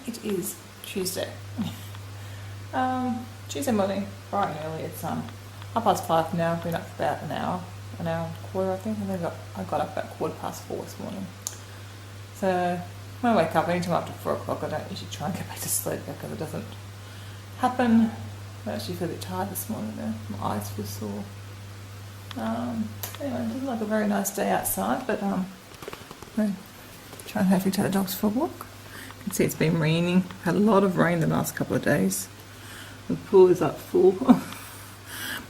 it is Tuesday. Tuesday morning, bright and early. It's 5:30 now. I've been up for about an hour and a quarter, I think. I got up about 4:15 this morning. So when I wake up, anytime after 4 o'clock, I don't usually try and get back to sleep because it doesn't happen. I actually feel a bit tired this morning though. My eyes feel sore. Anyway, it doesn't look like a very nice day outside, but I'm trying to hopefully take the dogs for a walk. You can see it's been raining. Had a lot of rain the last couple of days. The pool is up full.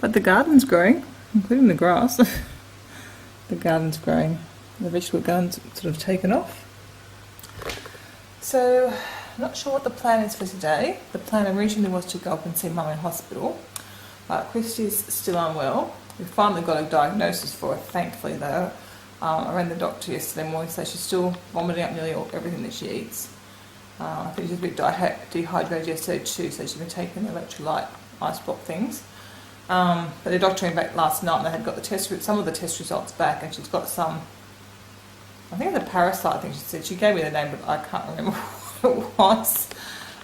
But the garden's growing, including the grass. The garden's growing. The vegetable garden's sort of taken off. So, not sure what the plan is for today. The plan originally was to go up and see Mum in hospital. Christy's still unwell. We finally got a diagnosis for her, thankfully though. I ran the doctor yesterday morning, so she's still vomiting up nearly everything that she eats. I think she's a bit dehydrated yesterday too, so she's been taking the electrolyte ice block things. But the doctor came back last night and they had got some of the test results back, and she's got some, I think it's a parasite, I think she said. She gave me the name, but I can't remember what it was.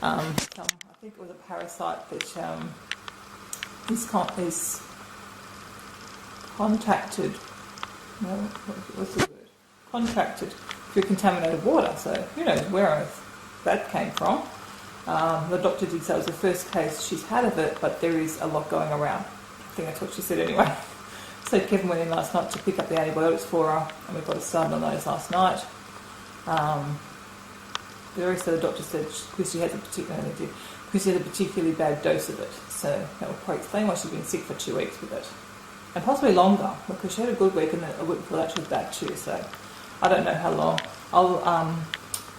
I think it was a parasite that is contacted, no, what's the word? Contracted through contaminated water, so who knows where on earth that came from. The doctor did say it was the first case she's had of it, but there is a lot going around. I think that's what she said anyway. So Kevin went in last night to pick up the antibiotics for her, and we got a start on those last night. The rest of the doctor said Chrissy had a particularly bad dose of it, so that will probably explain why she's been sick for 2 weeks with it. And possibly longer, because she had a good week and then a week before that she was bad too, so I don't know how long.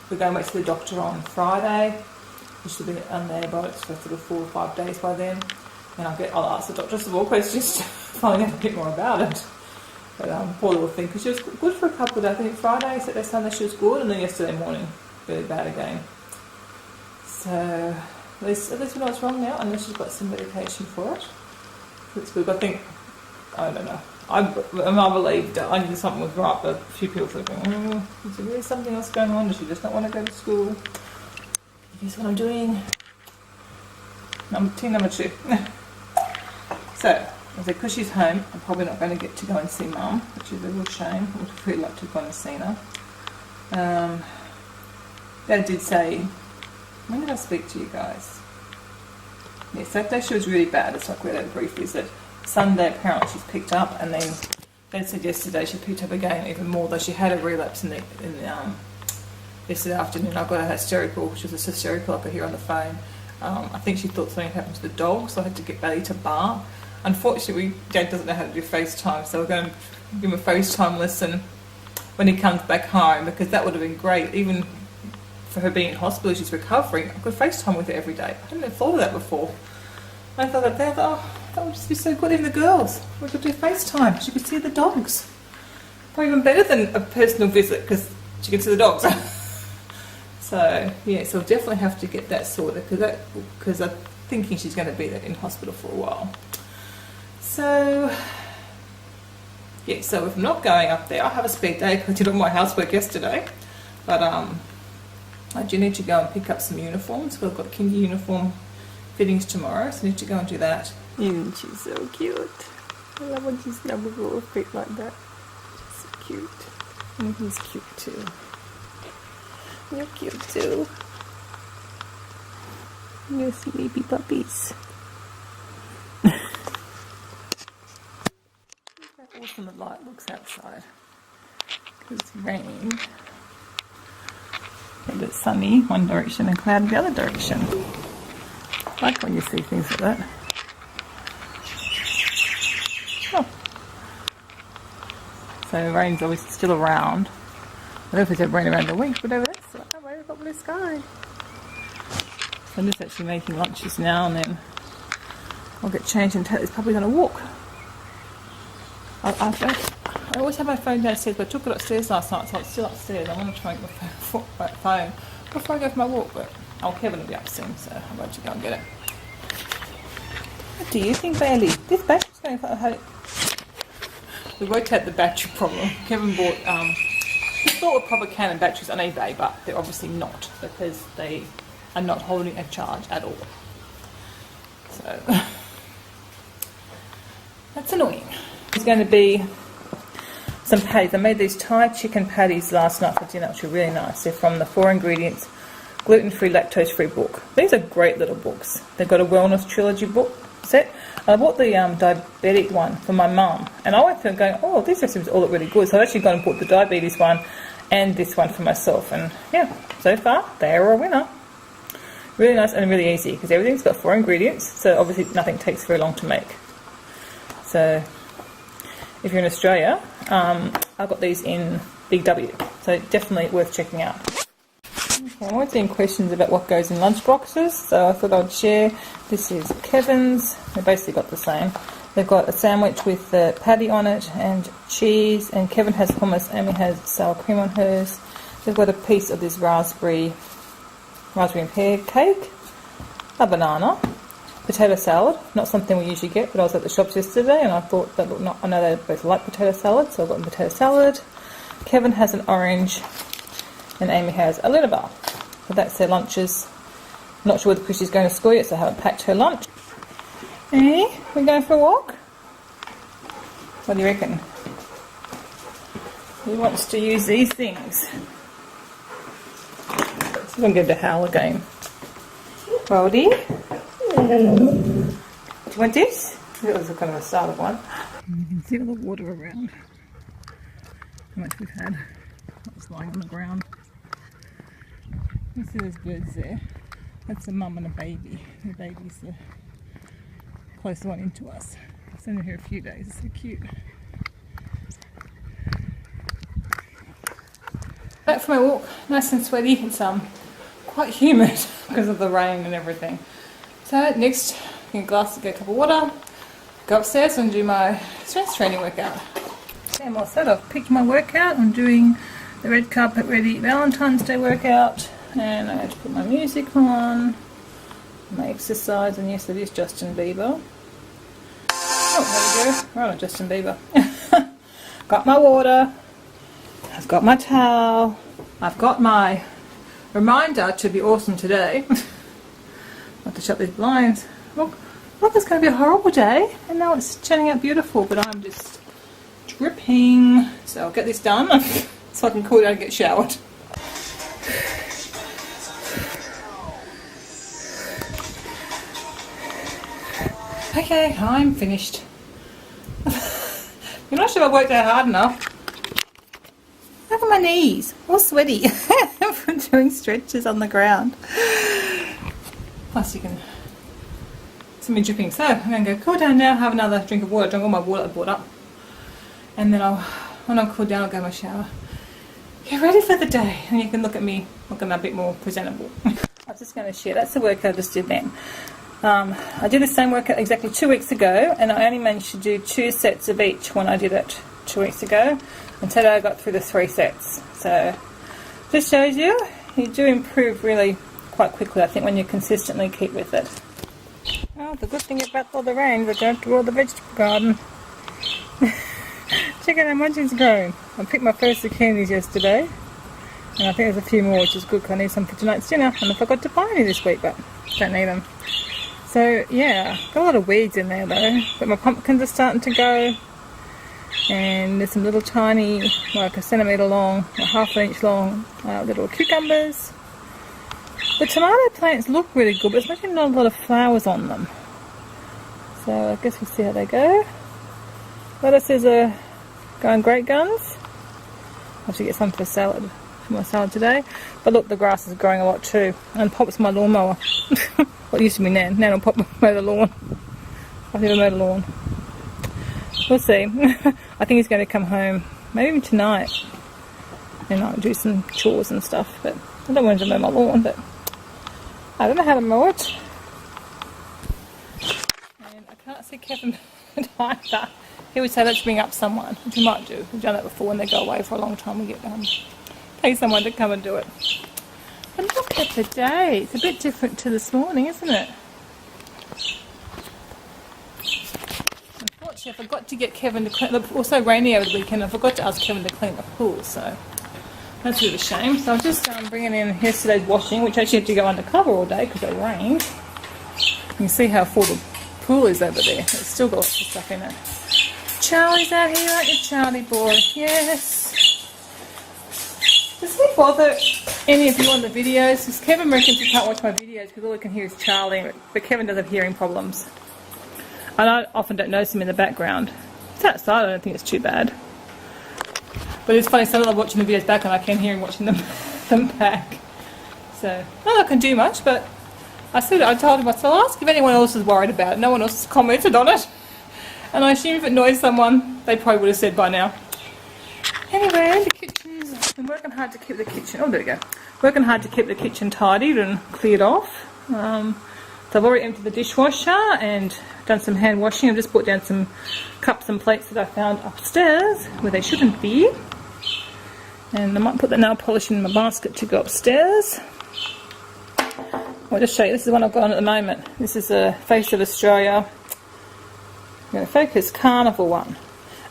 We're going back to the doctor on Friday. We should be on the antibiotics for sort of 4 or 5 days by then. And I'll ask the doctor some more questions to find out a bit more about it. But poor little thing, because she was good for a couple of days. I think Friday, Saturday, Sunday she was good, and then yesterday morning, really bad again. So at least we know what's wrong now, unless she's got some medication for it. It's good. I think, I don't know. I believed that I knew something was right, but a few people were going, is there really something else going on? Does she just not want to go to school? Here's what I'm doing. Number two. So, I said, because she's home, I'm probably not going to get to go and see Mum, which is a real shame. I would have really liked to have gone and seen her. Dad did say, when did I speak to you guys? Yes, that day she was really bad. It's like we had a brief visit. Sunday apparently she's picked up, and then Dad said yesterday she picked up again even more, though she had a relapse in the yesterday afternoon. I got her hysterical. She was hysterical. I could hear on the phone. I think she thought something happened to the dog, so I had to get Bailey to bark. Unfortunately, Dad doesn't know how to do FaceTime, so we're going to give him a FaceTime lesson when he comes back home, because that would have been great. Even for her being in hospital, she's recovering. I could FaceTime with her every day. I hadn't thought of that before. I thought that would just be so good. Even the girls, we could do FaceTime. She could see the dogs. Probably even better than a personal visit, because she can see the dogs. So yeah, so we'll definitely have to get that sorted, because I'm thinking she's going to be in hospital for a while. So yeah, so if I'm not going up there, I have a spare day because I did all my housework yesterday. But I do need to go and pick up some uniforms, because I've got kinder uniform fittings tomorrow, so I need to go and do that. Isn't she so cute? I love when she's got a little feet like that. She's so cute. And he's cute too. You're cute too. You're sleepy puppies. Look how awesome the light looks outside. It's raining. And it's sunny one direction and cloudy the other direction. I like when you see things like that. Oh. So rain's obviously still around. I don't know if it's ever rain around the week, but over there, so we've got blue sky. So I'm just actually making lunches now, and then I'll get changed and take this puppy on a walk. I always have my phone downstairs, but I took it upstairs last night, so it's still upstairs. I want to try and get my phone before I go for my walk, but Kevin will be up soon, so I'm going to go and get it. What do you think, Bailey? This battery's going to... We worked out the battery problem. Kevin bought... He thought of proper Canon batteries on eBay, but they're obviously not, because they and not holding a charge at all. So that's annoying. There's going to be some patties. I made these Thai chicken patties last night for dinner, which are really nice. They're from the 4 ingredients gluten-free, lactose-free book. These are great little books. They've got a wellness trilogy book set. I bought the diabetic one for my mum, and I went through and going, oh, these recipes all look really good. So I've actually gone and bought the diabetes one and this one for myself, and yeah, so far they are a winner. Really nice and really easy because everything's got 4 ingredients, so obviously nothing takes very long to make. So if you're in Australia, I've got these in Big W, so definitely worth checking out. Okay, I'm always getting questions about what goes in lunch boxes, so I thought I'd share. This is Kevin's. They basically got the same. They've got a sandwich with the patty on it and cheese, and Kevin has hummus, Amy has sour cream on hers. They've got a piece of this raspberry and pear cake, a banana, potato salad, not something we usually get, but I was at the shops yesterday and I thought that looked I know they both like potato salad, so I've got potato salad. Kevin has an orange and Amy has a little bar. So that's their lunches. Not sure whether Chrissy's going to school yet, so I haven't packed her lunch. Hey, we going for a walk? What do you reckon? Who wants to use these things? I'm going to give it a howl again. Brody? Do you want this? That was a kind of a starter one. You can see all the water around. How much we've had. What's lying on the ground. You see those birds there? That's a mum and a baby. The baby's the closest one into us. It's only here a few days. It's so cute. Back for my walk. Nice and sweaty. It's quite humid because of the rain and everything. So next, get a glass to get a cup of water, go upstairs and do my strength training workout. Okay, I'm all set. I've picked my workout. I'm doing the red carpet ready Valentine's Day workout, and I have to put my music on, my exercise, and yes, it is Justin Bieber. Oh, there we go. Right on Justin Bieber. Got my water. I've got my towel. I've got my reminder to be awesome today. I have to shut these blinds. Look, it's going to be a horrible day, and now it's turning out beautiful, but I'm just dripping. So I'll get this done so I can cool down and get showered. Okay, I'm finished. You're not sure I worked out hard enough. Look at my knees, all sweaty from doing stretches on the ground. Plus you can see me dripping. So I'm going to go cool down now, have another drink of water, drink all my water I brought up. And then when I'm cooled down, I'll go my shower. Get ready for the day. And you can look at me looking a bit more presentable. I was just going to share, that's the workout I just did then. I did the same workout exactly 2 weeks ago, and I only managed to do 2 sets of each when I did it 2 weeks ago. And today I got through the 3 sets. So just shows you do improve really quite quickly, I think, when you consistently keep with it. Oh, the good thing about all the rain is I don't have to water the vegetable garden. Check out how much it's grown. I picked my first zucchinis yesterday, and I think there's a few more, which is good because I need some for tonight's dinner. And I forgot to buy any this week, but don't need them. So yeah, got a lot of weeds in there though, but my pumpkins are starting to go, and there's some little tiny, like a centimetre long, or half an inch long, little cucumbers. The tomato plants look really good, but there's actually not a lot of flowers on them. So I guess we'll see how they go. Lettuces are going great guns. I should get some for salad, for my salad today. But look, the grass is growing a lot too, and Pop's my lawnmower. Well, it used to be Nan. Nan will Pop mow the lawn. I've never mowed a lawn. We'll see. I think he's going to come home, maybe even tonight, and I'll do some chores and stuff. But I don't want him to mow my lawn, but I don't know how to mow it. And I can't see Kevin either. He would say, let's bring up someone, which we might do. We've done that before when they go away for a long time. We get pay someone to come and do it. But look at the day. It's a bit different to this morning, isn't it? Unfortunately, I forgot to get Kevin to clean. It was also rainy over the weekend. I forgot to ask Kevin to clean the pool, so That's a bit of a shame. So I'm just bringing in yesterday's washing, which actually had to go undercover all day because it rained. You can see how full the pool is over there. It's still got lots of stuff in it. Charlie's out here, aren't you, Charlie boy? Yes. Does he bother any of you on the videos? Because Kevin reckons he can't watch my videos because all he can hear is Charlie, but Kevin does have hearing problems. And I often don't notice him in the background. It's outside, I don't think it's too bad. But it's funny, sometimes I'm watching the videos back and I can hear him watching them back. So, not that I can do much, but I told him, I said, I'll ask if anyone else is worried about it. No one else has commented on it. And I assume if it annoys someone, they probably would have said by now. Anyway, the kitchen's... I've been working hard to keep the kitchen... Oh, there we go. Working hard to keep the kitchen tidied and cleared off. So I've already emptied the dishwasher and done some hand washing. I've just put down some cups and plates that I found upstairs where they shouldn't be. And I might put the nail polish in my basket to go upstairs. I'll just show you. This is the one I've got on at the moment. This is a Face of Australia. I'm going to focus Carnival one.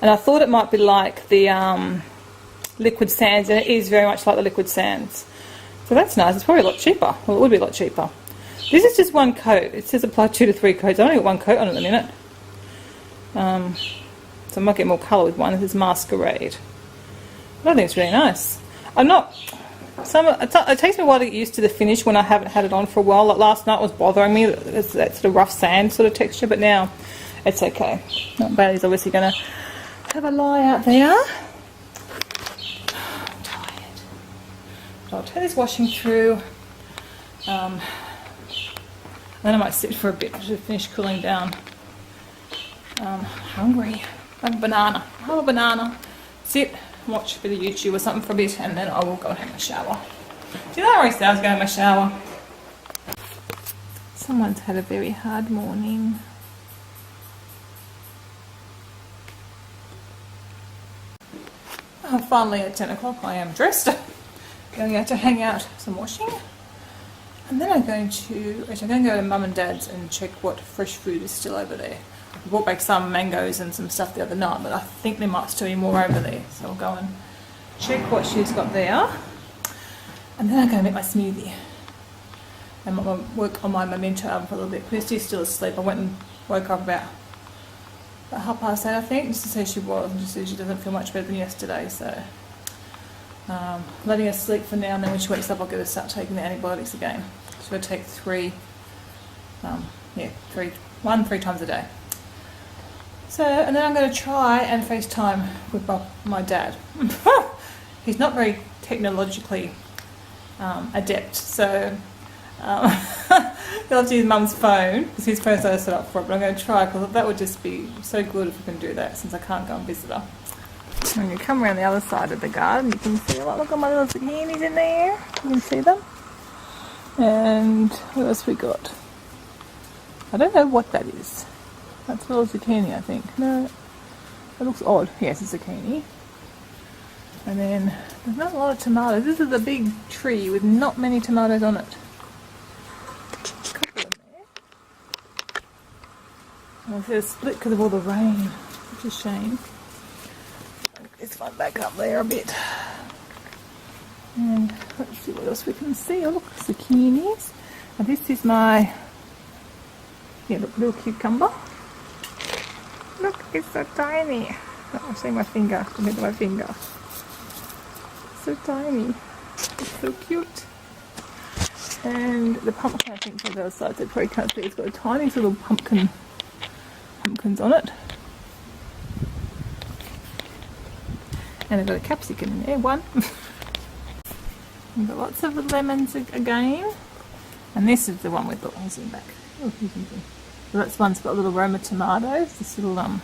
And I thought it might be like the liquid sands, and it is very much like the liquid sands. So that's nice. It's probably a lot cheaper. Well, it would be a lot cheaper. This is just one coat. It says apply 2 to 3 coats. I've only got one coat on at the minute. So I might get more colour with one. This is Masquerade. I think it's really nice. It takes me a while to get used to the finish when I haven't had it on for a while. Like last night was bothering me. It's that sort of rough sand sort of texture, but now it's okay. Bailey's obviously going to have a lie out there. I'm tired. I'll take this washing through. Then I might sit for a bit to finish cooling down. Hungry. Have a banana. Have a banana. Sit. Watch a bit of YouTube or something for a bit, and then I will go and have my shower. Do you know I already said I was going to have my shower? Someone's had a very hard morning. Finally at 10 o'clock I am dressed. Going out to hang out some washing. And then I'm going to go to Mum and Dad's and check what fresh food is still over there. I brought back some mangoes and some stuff the other night, but I think there might still be more over there. So I'll go and check what she's got there. And then I'm going to make my smoothie. And I'll work on my memento album for a little bit. Christy's still asleep. I went and woke up about 8:30, I think, just to say she was. And she said she doesn't feel much better than yesterday. So letting her sleep for now, and then when she wakes up I'll get her to start taking the antibiotics again. She's going to take 3 times a day. So, and then I'm going to try and FaceTime with my dad. He's not very technologically adept, so he'll have to use Mum's phone, because his phone's not set up for it, but I'm going to try, because that would just be so good if we can do that, since I can't go and visit her. When you come around the other side of the garden, you can see, look at my little zucchinis in there. You can see them. And what else we got? I don't know what that is. That's a little zucchini, I think. No, it looks odd. Yes, it's zucchini. And then there's not a lot of tomatoes. This is a big tree with not many tomatoes on it. A couple in there. And it's a split because of all the rain, which is a shame. This one back up there a bit. And let's see what else we can see. Oh, look, zucchinis. And this is my, little cucumber. Look, it's so tiny. Oh, I'm showing my finger. Look at my finger. So tiny. It's so cute. And the pumpkin, I think, on the other side, so you probably can't see. It's got a tiny little pumpkins on it. And I've got a capsicum in there, one. We've got lots of lemons again. And this is the one with the zoom back. Oh, you can see. So that's one's got little Roma tomatoes, this little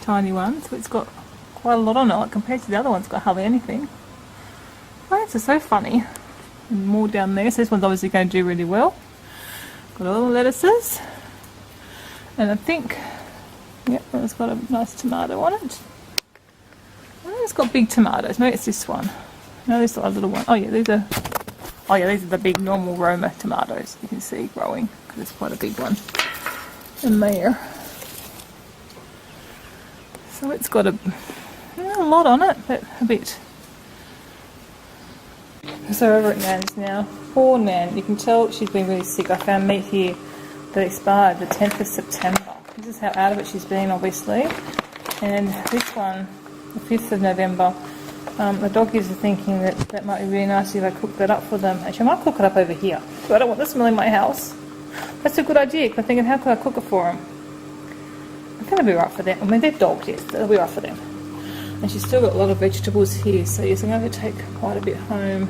tiny one. So it's got quite a lot on it, like compared to the other one's got hardly anything. Plants are so funny. And more down there. So this one's obviously going to do really well. Got all the lettuces. And I think, it's got a nice tomato on it. It's got big tomatoes. Maybe it's this one. No, this little one. Oh yeah, these are the big normal Roma tomatoes you can see growing, because it's quite a big one in there. So it's got a lot on it, but a bit So we're over at Nan's now. Poor Nan. You can tell she's been really sick. I found meat here that expired the 10th of September. This is how out of it she's been, obviously. And this one, the 5th of November, the doggies are thinking that that might be really nice if I cook that up for them. Actually, I might cook it up over here. So I don't want the smell in my house. That's a good idea, because I'm thinking, how could I cook it for them? I think it'll be right for them. I mean, they're dogs, yes, it'll be right for them. And she's still got a lot of vegetables here, so yes, I'm going to take quite a bit home.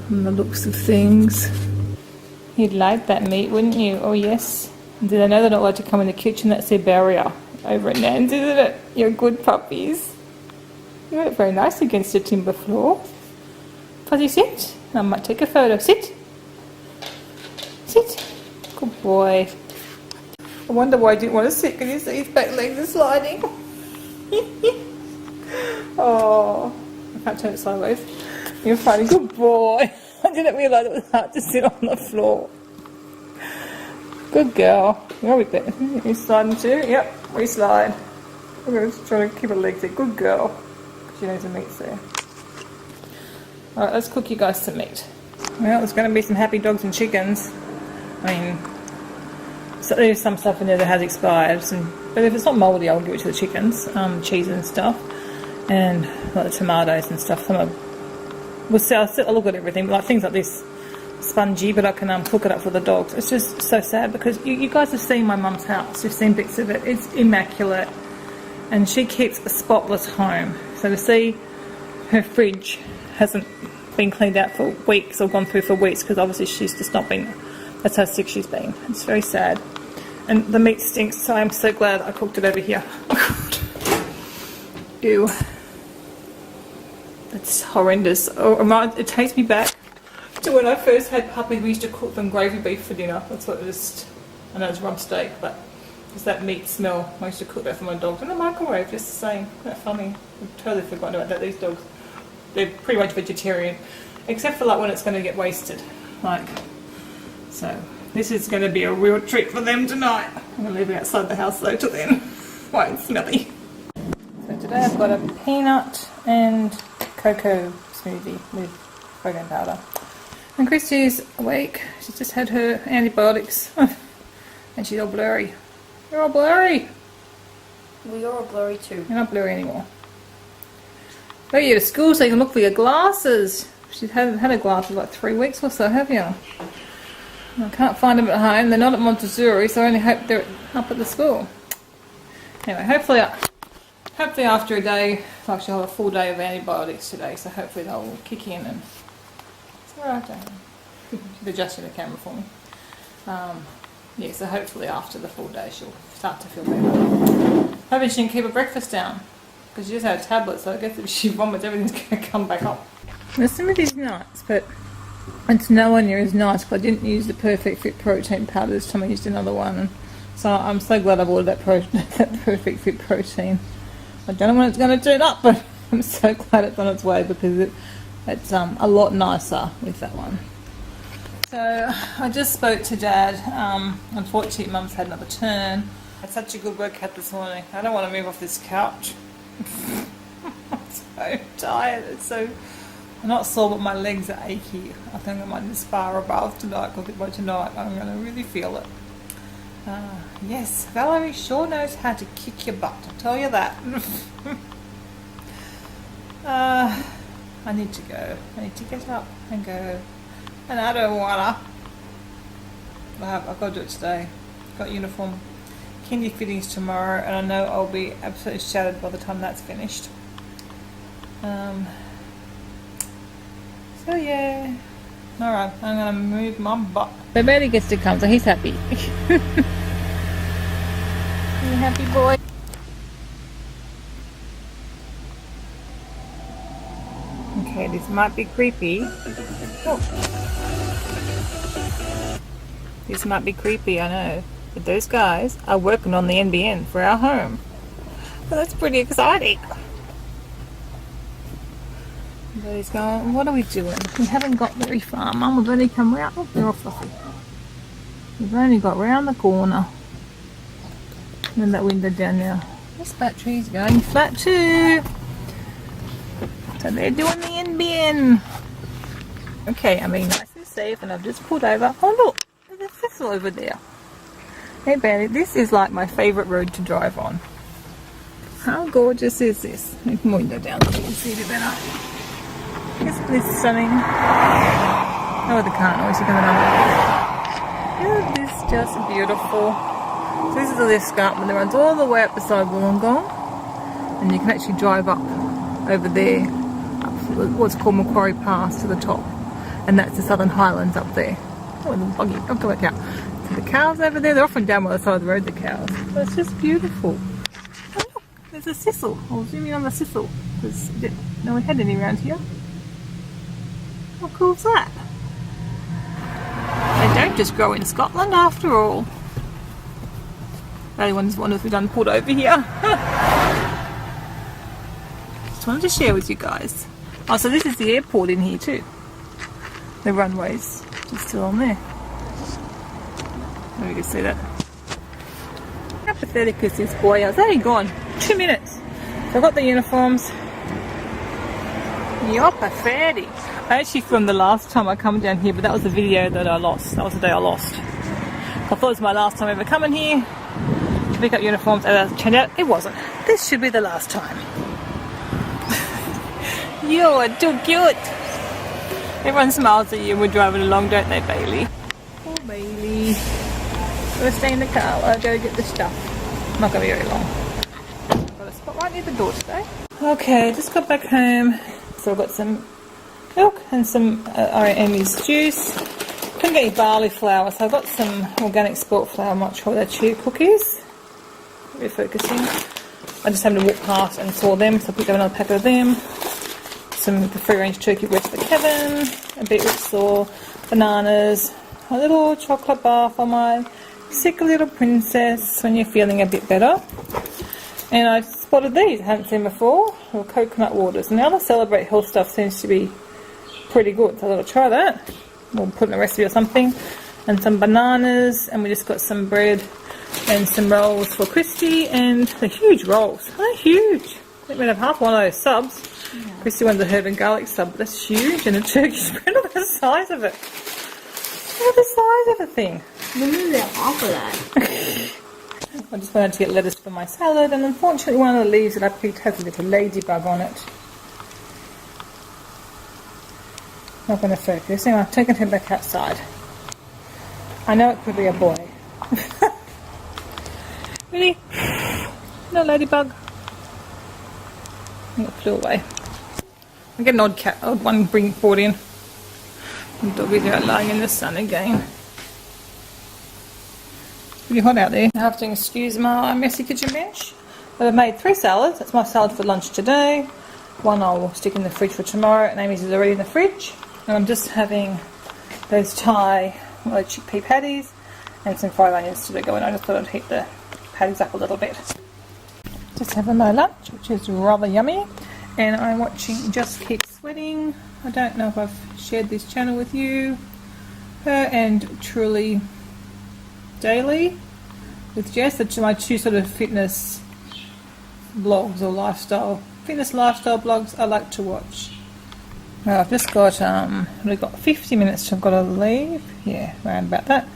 From the looks of things. You'd like that meat, wouldn't you? Oh, yes. Do they know they're not allowed to come in the kitchen? That's their barrier over at Nan's, isn't it? You're good puppies. You look very nice against the timber floor. Fuzzy, sit. I might take a photo. Sit. Sit. Good boy. I wonder why I didn't want to sit. Can you see his back legs are sliding? Oh, I can't turn it sideways. You're funny. Good boy. I didn't realise it was hard to sit on the floor. Good girl. You're with it. You sliding too? Yep, we slide. We're going to try to keep her legs there. Good girl. She knows the meat's there. Alright, let's cook you guys some meat. Well, there's going to be some happy dogs and chickens. I mean, so there's some stuff in there that has expired. But if it's not mouldy, I'll give it to the chickens. Cheese and stuff. And like the tomatoes and stuff. I'll look at everything. Like things like this. Spongy, but I can cook it up for the dogs. It's just so sad because you guys have seen my mum's house. You've seen bits of it. It's immaculate. And she keeps a spotless home. So to see her fridge hasn't been cleaned out for weeks or gone through for weeks because obviously she's just not been, that's how sick she's been. It's very sad. And the meat stinks, so I'm so glad I cooked it over here. Ew. That's horrendous. Oh, it takes me back to when I first had puppies. We used to cook them gravy beef for dinner. That's what it is. I know it's rump steak, but it's that meat smell. I used to cook that for my dogs in the microwave, just the same. Isn't that funny? I've totally forgotten about that. These dogs, they're pretty much vegetarian, except for like when it's going to get wasted. Like, so this is going to be a real treat for them tonight. I'm going to leave it outside the house though till then. Why it's smelly. So today I've got a peanut and cocoa smoothie with protein powder. And Christy's awake. She's just had her antibiotics. And she's all blurry. You're all blurry. We are all blurry too. You're not blurry anymore. Go you to school so you can look for your glasses. She's hadn't had her glasses like 3 weeks or so, have you? I can't find them at home. They're not at Montessori, so I only hope they're up at the school. Anyway, hopefully after a day, like she'll have a full day of antibiotics today, so hopefully they'll all kick in and it's alright, she's adjusting the camera for me. Yeah, so hopefully after the full day she'll start to feel better. Hoping she can keep her breakfast down, because she just had a tablet, so I guess if she vomits, everything's going to come back up. The smoothie's nice, but it's nowhere near as nice, because I didn't use the Perfect Fit protein powder this time. I used another one, and so I'm so glad I've ordered that Perfect Fit protein. I don't know when it's going to turn up, but I'm so glad it's on its way, because it's a lot nicer with that one. So I just spoke to Dad. Unfortunately, Mum's had another turn. I had such a good workout this morning. I don't want to move off this couch. I'm so tired. I'm not sore, but my legs are achy. I think I might just spa a bath tonight, because by tonight I'm going to really feel it. Yes, Valerie sure knows how to kick your butt, I'll tell you that. I need to go. I need to get up and go. And I don't wanna. I've got to do it today. Got uniform kindy fittings tomorrow, and I know I'll be absolutely shattered by the time that's finished. So yeah. Alright, I'm gonna move my butt. So Betty gets to come, so he's happy. You happy boy? Okay, this might be creepy. Oh. This might be creepy, I know. But those guys are working on the NBN for our home. So that's pretty exciting. But he's going, what are we doing? We haven't got very far. Mum, we've only come round. Oh, they're all fluffy. We've only got round the corner. And that window down now. This battery's going flat too. So they're doing the in-bin. Okay, I'm being nice and safe, and I've just pulled over. Oh look, there's a thistle over there. Hey Bailey, this is like my favourite road to drive on. How gorgeous is this? Let me window down so you can see it better. Isn't this stunning? Oh, the car noise, you can Isn't this just beautiful? So this is the escarpment that runs all the way up beside Wollongong, and you can actually drive up over there, up what's called Macquarie Pass to the top, and that's the Southern Highlands up there. Oh, the buggy, I'll go back out. So the cows over there, they're often down by the side of the road, the cows. But it's just beautiful. Oh look, there's a thistle. I'll zoom in on the thistle, because no one had any around here. How cool is that? They don't just grow in Scotland after all. The only one's one if we've done pulled over here. Just wanted to share with you guys. Oh, so this is the airport in here too. The runway's just still on there. Let me just see that. How pathetic is this boy? I was only gone 2 minutes. So I've got the uniforms. You're pathetic. I actually filmed the last time I come down here, but that was the video that I lost. That was the day I lost. I thought it was my last time ever coming here to pick up uniforms, and as it turned out, it wasn't. This should be the last time. You're too cute. Everyone smiles at you and we're driving along, don't they, Bailey? Oh, Bailey. Gotta stay in the car while I go get the stuff. Not gonna be very long. Got a spot right near the door today. Okay, just got back home. So I've got some milk and some Amy's juice. Couldn't get any barley flour, so I've got some organic spelt flour. I'm not sure they're chew cookies. We're focusing. I just happened to walk past and saw them, so I picked up another packet of them. Some free range turkey breast for Kevin, a beetroot slaw, bananas, a little chocolate bar for my sick little princess when you're feeling a bit better. And I spotted these, I hadn't seen before, little coconut waters. Now the Celebrate Health stuff seems to be pretty good, so I thought I'd try that. We'll put in a recipe or something. And some bananas, and we just got some bread and some rolls for Christy, and they're huge rolls. They're huge. I think we'd have half one of those subs. Yeah. Christy wanted the herb and garlic sub, but that's huge, and the turkey spread, look at the size of it. Look at the size of the thing. Maybe they're half of that. I just wanted to get lettuce for my salad, and unfortunately one of the leaves that I picked has a little ladybug on it. Not going to focus. Anyway, I've taken him back outside. I know it could be a boy. Really? No ladybug? It flew away. I get an odd cat, odd one brought in. The doggies are out lying in the sun again. It's pretty hot out there. I have to excuse my messy kitchen bench. But I've made 3 salads. That's my salad for lunch today. One I'll stick in the fridge for tomorrow, and Amy's is already in the fridge. And I'm just having those Thai chickpea patties and some fried onions to go in. I just thought I'd heat the patties up a little bit. Just having my lunch, which is rather yummy. And I'm watching Just Keep Sweating. I don't know if I've shared this channel with you. Her and Truly Daily with Jess. That's my 2 sort of fitness blogs or fitness lifestyle blogs I like to watch. Well, I've just got we've got 50 minutes till I've got to leave. Yeah, around about that.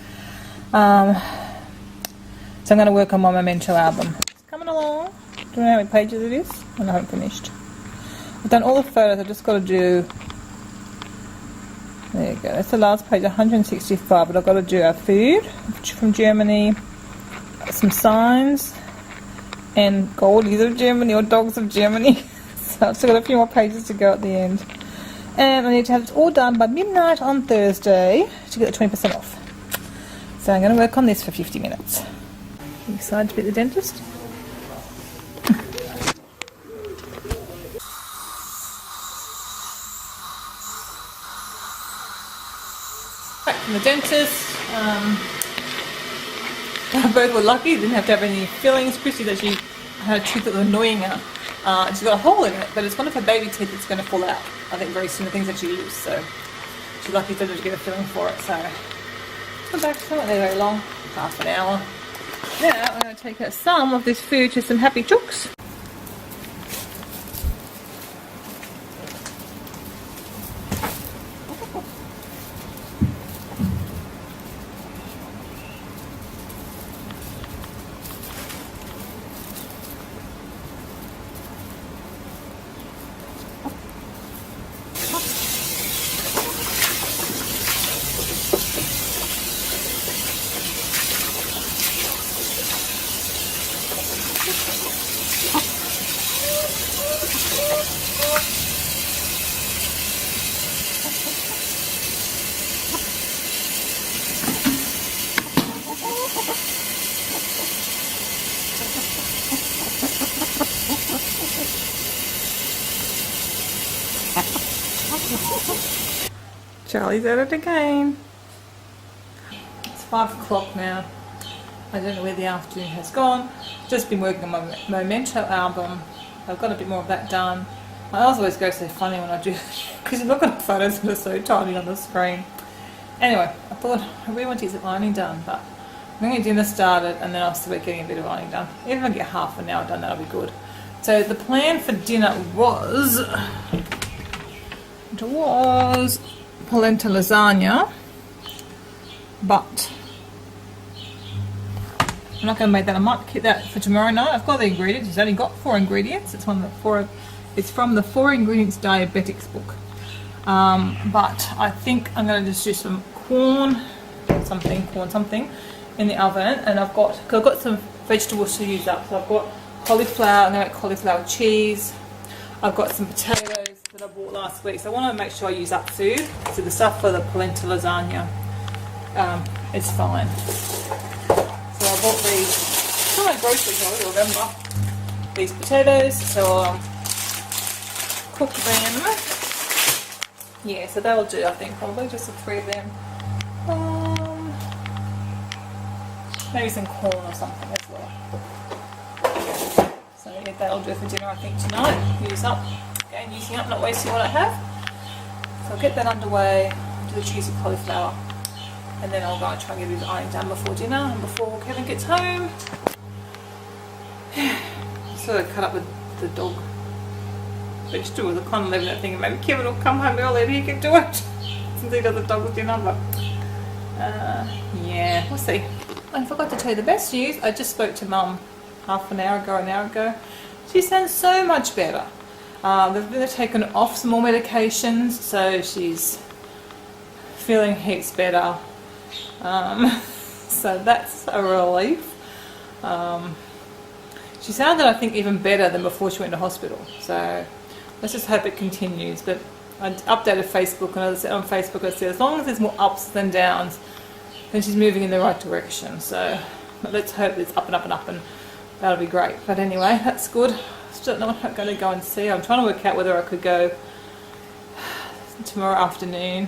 So I'm going to work on my Memento album. It's coming along. Do you know how many pages it is? And I haven't finished. I've done all the photos. I've just got to do. There you go. That's the last page, 165. But I've got to do our food from Germany, some signs, and goldies of Germany or dogs of Germany. So I've still got a few more pages to go at the end. And I need to have it all done by midnight on Thursday to get the 20% off. So I'm going to work on this for 50 minutes. You excited to be at the dentist? Back from the dentist. Both were lucky, didn't have to have any fillings. Christy's actually had a tooth that was annoying her. She's got a hole in it, but it's one of her baby teeth that's going to fall out. I think very soon the things actually loose, so she's lucky to get a filling for it. So let's go back. It's not there very long, half an hour. Now I'm going to take out some of this food to some happy chooks. Charlie's at it again. It's 5 o'clock now. I don't know where the afternoon has gone. Just been working on my Memento album. I've got a bit more of that done. I always go so funny when I do, because you look at the photos and they're so tiny on the screen. Anyway, I thought I really want to get some ironing done, but I'm going to get dinner started and then I'll start getting a bit of ironing done. Even if I get half an hour done, that'll be good. So the plan for dinner was polenta lasagna, but I'm not going to make that. I might keep that for tomorrow night. I've got the ingredients. It's only got 4 ingredients. It's from the 4 Ingredients Diabetics book. But I think I'm going to just do some corn something in the oven, and I've got some vegetables to use up. So I've got cauliflower. I'm going to make cauliflower cheese. I've got some potatoes that I bought last week. So I want to make sure I use up food. So the stuff for the polenta lasagna is fine. So I bought these from my groceries, I remember. These potatoes, so I'll cook them. Yeah, so that'll do, I think, probably just the 3 of them. Maybe some corn or something as well. So yeah, that'll do for dinner, I think, tonight. Use up, again, using up, not wasting what I have. So I'll get that underway, do the cheesy cauliflower, and then I'll go and try and get a bit of ironing done before dinner and before Kevin gets home. Sort of cut up with the dog vegetables. I kind of leaving that thing, and maybe Kevin will come home early and he can do it since he does the dog dinner. But yeah, we'll see. I forgot to tell you the best news. I just spoke to Mum an hour ago. She sounds so much better. They've taken off some more medications, so she's feeling heaps better. So that's a relief. She sounded, I think, even better than before she went to hospital. So let's just hope it continues. But I updated Facebook, and as I said on Facebook, I said as long as there's more ups than downs, then she's moving in the right direction. So let's hope it's up and up and up, and that'll be great. But anyway, that's good. I still don't know what I'm going to go and see. I'm trying to work out whether I could go tomorrow afternoon.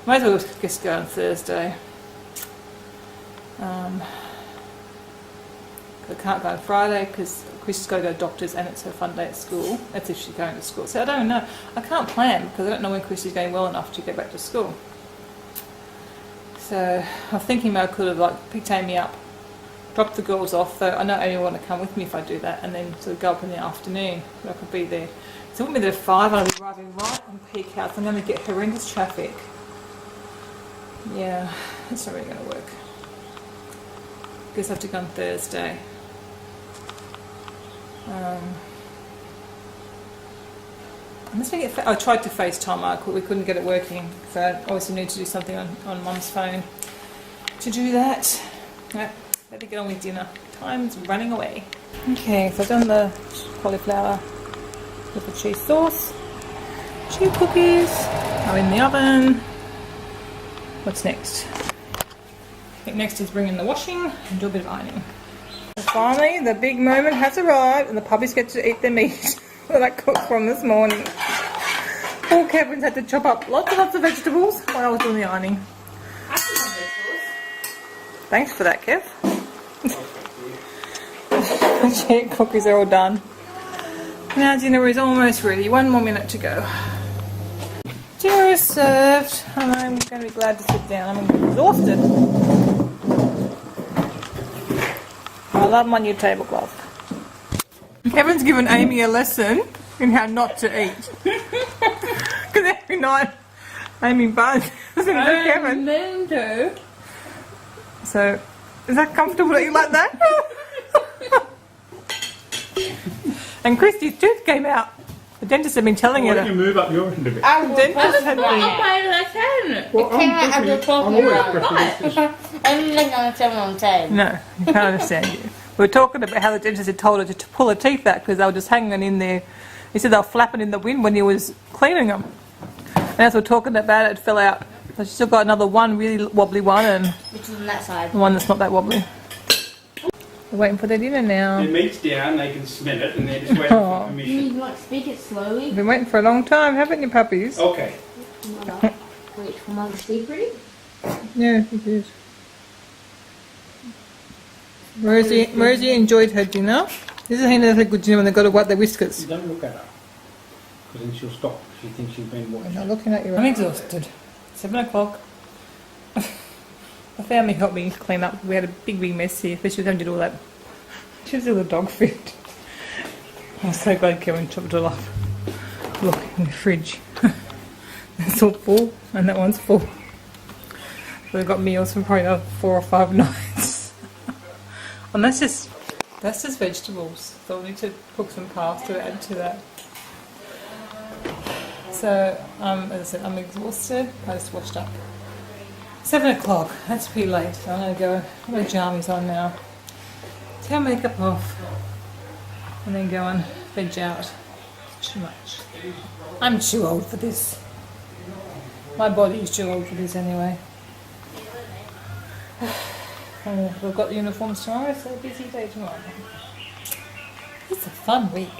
Might as well just go on Thursday. I can't go on Friday because Chris has got to go to doctors and it's her fun day at school. That's if she's going to school. So I don't know. I can't plan because I don't know when Chris is going well enough to get back to school. So I'm thinking maybe I could have picked Amy up, dropped the girls off, though I know Amy will want to come with me if I do that, and then sort of go up in the afternoon so I could be there. So I won't be there at 5, I'll be driving right on peak hours. I'm going to get horrendous traffic. Yeah, that's not really going to work. Guess I have to go on Thursday. I tried to FaceTime, we couldn't get it working, so I obviously need to do something on Mum's phone to do that. Right, better get on with dinner. Time's running away. Okay, so I've done the cauliflower with the cheese sauce. Cheese cookies are in the oven. What's next? I think next is bring in the washing and do a bit of ironing. And finally, the big moment has arrived and the puppies get to eat their meat that I cooked from this morning. Poor Kevin's had to chop up lots and lots of vegetables while I was doing the ironing. Thanks for that, Kev. The cheese cookies are all done. Now dinner is almost ready. 1 more minute to go. Dinner is served and I'm going to be glad to sit down. I'm exhausted. I love my new tablecloth. Kevin's given Amy a lesson in how not to eat. Because every night Amy bugs Kevin. meant to. So, is that comfortable to eat like that? And Christy's tooth came out. The dentist had been telling Why her don't that. you move up your end a bit? I will Dentist had been. Well, I'm always pressing this. No, you can't understand you. We were talking about how the dentist had told her to pull her teeth out because they were just hanging in there. He said they were flapping in the wind when he was cleaning them. And as we were talking about it, it fell out. So she's still got another one really wobbly one and Which is on that side. one that's not that wobbly. We're waiting for their dinner now. Their meat's down, they can smell it, and they're just waiting for permission. You speak it slowly? We've been waiting for a long time, haven't you, puppies? Okay. Wait for Mum to sleep ready? Yeah, he did. Rosie enjoyed her dinner. This is how you know they've had good dinner when they've got to wipe their whiskers. Don't look at her. Because then she'll stop. She thinks you've been I'm watching. not looking at you. I'm exhausted. 7 o'clock. The family helped me clean up. We had a big mess here. She was having to do all that. She was doing the dog food. I'm so glad Kevin chopped it off. Look in the fridge. It's all full, and that one's full. So we've got meals for probably another 4 or 5 nights. And that's just vegetables. So we need to cook some pasta to add to that. So, as I said, I'm exhausted. I just washed up. 7 o'clock. That's pretty late. I'm going to go put my jammies on now. Take my makeup off. And then go and veg out. It's too much. I'm too old for this. My body is too old for this anyway. Oh, we've got uniforms tomorrow, so a busy day tomorrow. It's a fun week.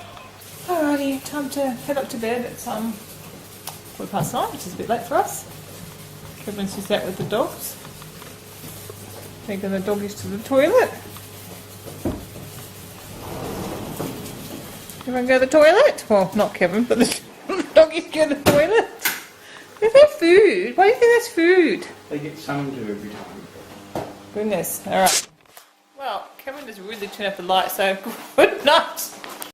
Alrighty, time to head up to bed at 9:15, which is a bit late for us. Kevin's just out with the dogs. Taking the doggies to the toilet. Everyone go to the toilet? Well, not Kevin, but the doggies go to the toilet. There's no food. Why do you think there's food? They get summoned to every time. Goodness. Alright. Well, Kevin just really turned off the light, so good night.